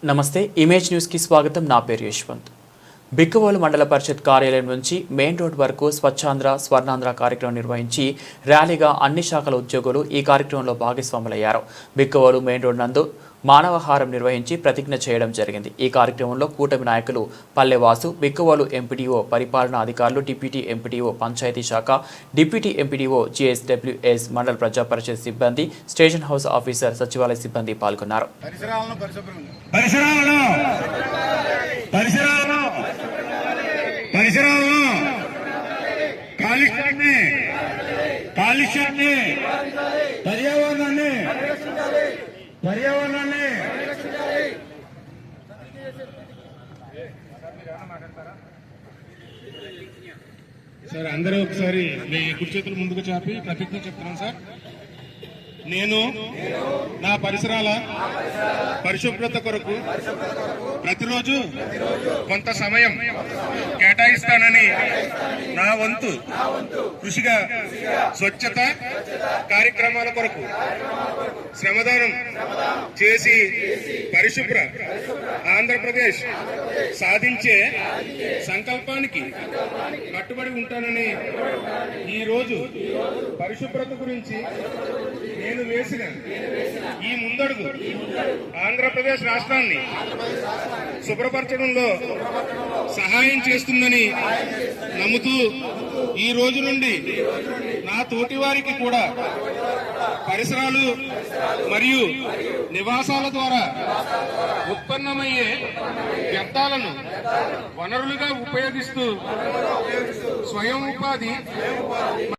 నమస్తే image news కి స్వాగతం. నా పేరు యశ్వంత్. బిక్కవోలు మండల పరిషత్ కార్యాలయం నుంచి మెయిన్ రోడ్ వరకు స్వచ్ఛాంధ్ర స్వర్ణాంధ్ర కార్యక్రమం నిర్వహించి ర్యాలీగా అన్ని శాఖల ఉద్యోగులు ఈ కార్యక్రమంలో భాగస్వాములయ్యారు. బిక్కవోలు మెయిన్ రోడ్ నందు మానవహారం నిర్వహించి ప్రతిజ్ఞ చేయడం జరిగింది. ఈ కార్యక్రమంలో కూటమి నాయకులు పల్లెవాసు, బిక్కవోలు ఎంపీడీఓ, పరిపాలనా అధికారులు, డిప్యూటీ ఎంపీడీఓ, పంచాయతీ శాఖ, డిప్యూటీ ఎంపీడీఓ, జిఎస్డబ్ల్యూఎస్, మండల ప్రజా పరిషత్ సిబ్బంది, స్టేషన్ హౌస్ ఆఫీసర్, సచివాలయ సిబ్బంది పాల్గొన్నారు. పర్యావరణాన్ని సార్ అందరూ ఒకసారి మీ కుడి చేతులు ముందుకు చాపి ప్రతిజ్ఞ చెప్తున్నాను సార్. నేను నా పరిసరాల పరిశుభ్రత కొరకు ప్రతిరోజు కొంత సమయం కేటాయిస్తానని నా వంతు కృషిగా స్వచ్ఛత కార్యక్రమాల కొరకు శ్రమదానం చేసి పరిశుభ్ర ఆంధ్రప్రదేశ్ సాధించే సంకల్పానికి కట్టుబడి ఉంటానని ఈరోజు పరిశుభ్రత గురించి నేను వేసిన ఈ ముందడుగు ఆంధ్రప్రదేశ్ రాష్ట్రాన్ని శుభ్రపరచడంలో సహాయం చేస్తుందని నమ్ముతూ ఈ రోజు నుండి నా తోటి వారికి కూడా పరిసరాలు మరియు నివాసాల ద్వారా ఉత్పన్నమయ్యే వ్యర్థాలను వనరులుగా ఉపయోగిస్తూ స్వయం ఉపాధి